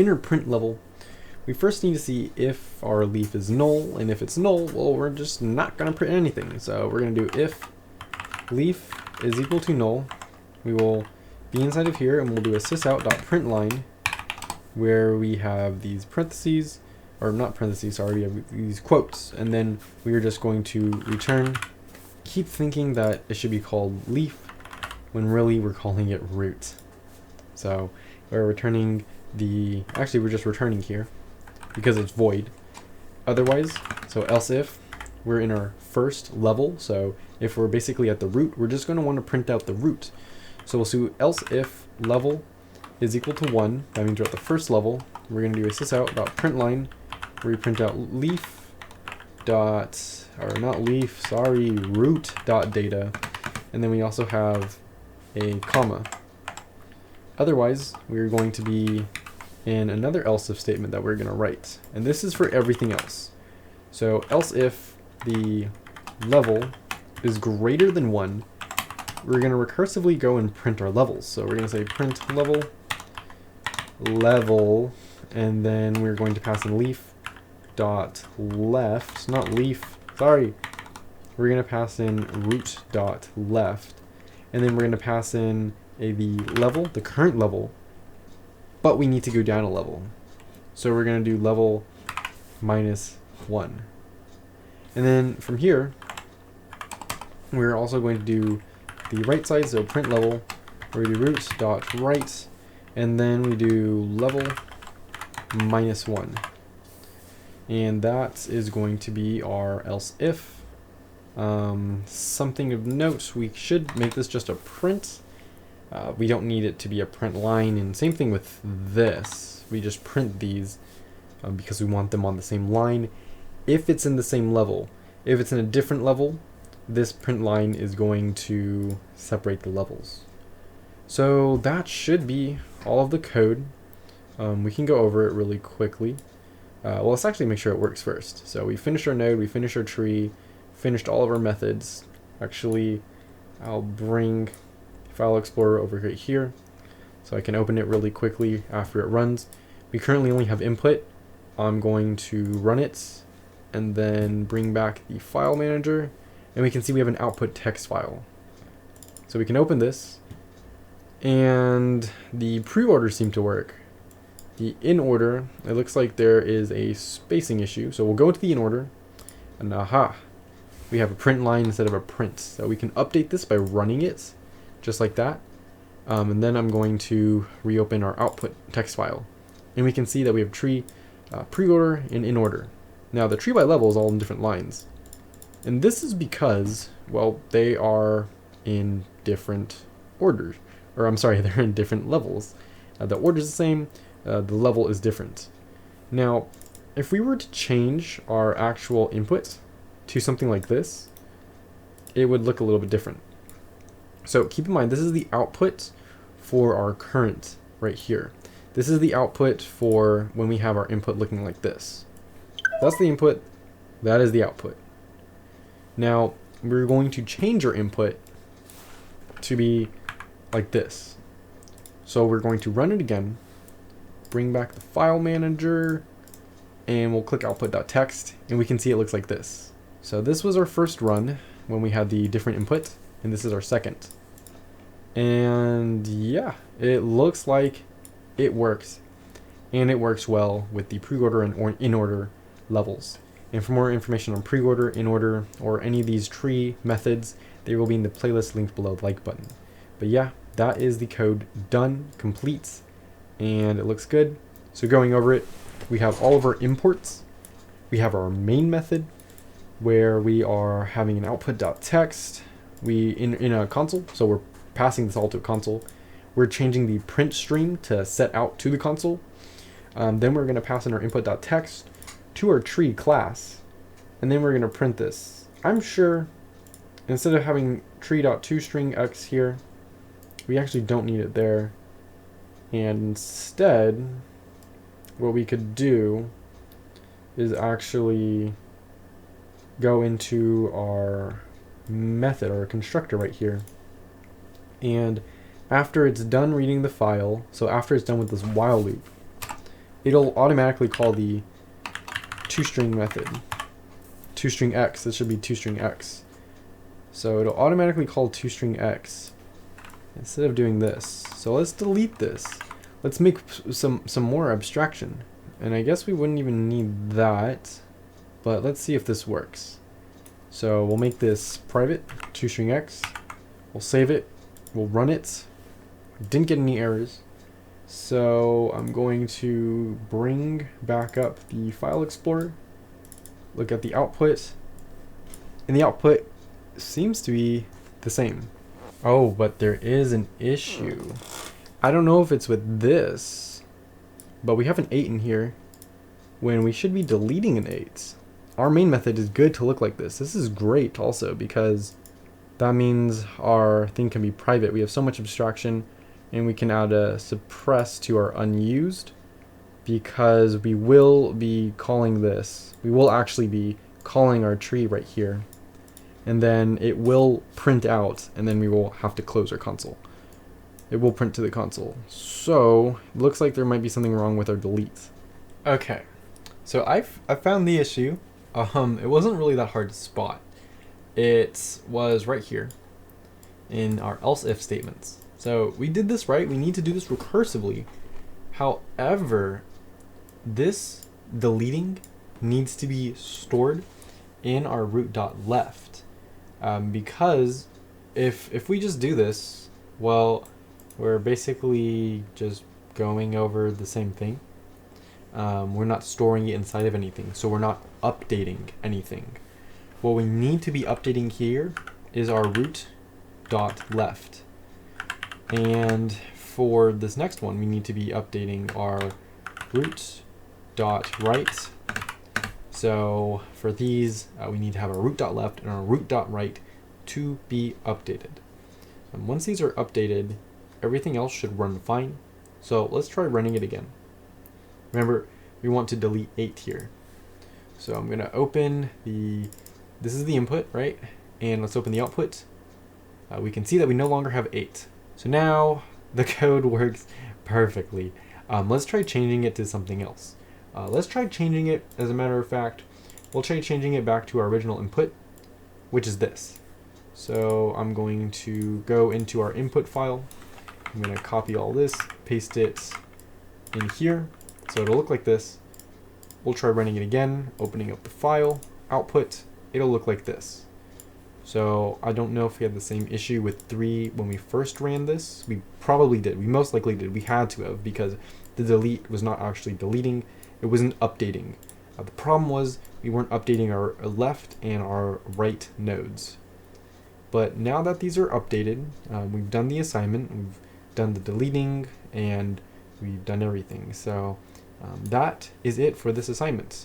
in our print level, we first need to see if our leaf is null, and if it's null, well, we're just not going to print anything. So we're going to do if leaf is equal to null. We will be inside of here, and we'll do a sysout.println, where we have these parentheses, or not parentheses, sorry, we have these quotes, and then we are just going to return. Keep thinking that it should be called leaf, when really we're calling it root. So we're returning actually we're just returning here, because it's void. Otherwise, so else if we're in our first level, so if we're basically at the root, we're just going to want to print out the root. So we'll do else if level is equal to 1, that means we're at the first level. We're going to do a sysout.println, where we print out root.data, and then we also have a comma. Otherwise, we're going to be in another else if statement that we're going to write, and this is for everything else. So else if the level is greater than 1, we're going to recursively go and print our levels. So we're going to say print level, and then we're going to pass in leaf.left, not leaf, sorry. We're going to pass in root.left, and then we're going to pass in the level, the current level, but we need to go down a level. So we're going to do level -1. And then from here, we're also going to do the right side, so print level, where we do root.right, and then we do level -1. And that is going to be our else if. Something of note, we should make this just a print. We don't need it to be a print line, and same thing with this. We just print these because we want them on the same line. If it's in the same level, if it's in a different level, this print line is going to separate the levels. So that should be all of the code. We can go over it really quickly. Well, let's actually make sure it works first. So we finished our node, we finished our tree, finished all of our methods. Actually, I'll bring File Explorer over right here so I can open it really quickly after it runs. We currently only have input. I'm going to run it and then bring back the file manager, and we can see we have an output text file. So we can open this, and the pre-order seemed to work. The in order, it looks like there is a spacing issue, so we'll go into the in order, and aha, we have a print line instead of a print. So we can update this by running it just like that, and then I'm going to reopen our output text file, and we can see that we have tree, pre-order, and in order. Now the tree by level is all in different lines, and this is because, well, they are in different orders, or I'm sorry, they're in different levels. The order is the same, the level is different. Now if we were to change our actual input to something like this, it would look a little bit different. So keep in mind, this is the output for our current right here. This is the output for when we have our input looking like this. That's the input, that is the output. Now we're going to change our input to be like this. So we're going to run it again, bring back the file manager, and we'll click output.txt, and we can see it looks like this. So this was our first run when we had the different input, and this is our second. And yeah, it looks like it works, and it works well with the pre-order and in-order levels. And for more information on pre-order, in-order, or any of these tree methods, they will be in the playlist linked below the like button. But yeah, that is the code done, complete, and it looks good. So going over it, we have all of our imports. We have our main method, where we are having an output.txt. We in a console, so we're passing this all to a console. We're changing the print string to set out to the console. Then we're going to pass in our input.txt to our tree class, and then we're going to print this. I'm sure instead of having tree.toString x here, we actually don't need it there, and instead what we could do is actually go into our method, or a constructor right here, and after it's done reading the file, so after it's done with this while loop, it'll automatically call the toString method. toString x, this should be toString x. So it'll automatically call toString x instead of doing this. So let's delete this. Let's make some more abstraction. And I guess we wouldn't even need that, but let's see if this works. So we'll make this private, toString x. We'll save it. We'll run it. Didn't get any errors. So I'm going to bring back up the file explorer. Look at the output. And the output seems to be the same. Oh, but there is an issue. I don't know if it's with this, but we have an 8 in here when we should be deleting an 8. Our main method is good to look like this. This is great also because that means our thing can be private. We have so much abstraction, and we can add a suppress to our unused because we will be calling this. We will actually be calling our tree right here. And then it will print out, and then we will have to close our console. It will print to the console. So it looks like there might be something wrong with our delete. Okay, so I found the issue. It wasn't really that hard to spot. It was right here in our else if statements. So we did this right. We need to do this recursively. However, this deleting needs to be stored in our root.left. Because if we just do this, well, we're basically just going over the same thing. We're not storing it inside of anything, so we're not updating anything. What we need to be updating here is our root.left. And for this next one, we need to be updating our root.right. So for these, we need to have our root.left and our root.right to be updated. And once these are updated, everything else should run fine. So let's try running it again. Remember, we want to delete 8 here. So I'm going to open this is the input, right? And let's open the output. We can see that we no longer have 8. So now the code works perfectly. Let's try changing it to something else. Let's try changing it, as a matter of fact, we'll try changing it back to our original input, which is this. So I'm going to go into our input file. I'm going to copy all this, paste it in here. So it'll look like this. We'll try running it again, opening up the file, output, it'll look like this. So I don't know if we had the same issue with 3 when we first ran this. We probably did. We most likely did. We had to have, because the delete was not actually deleting. It wasn't updating. The problem was we weren't updating our left and our right nodes. But now that these are updated, we've done the assignment, we've done the deleting, and we've done everything. So that is it for this assignment.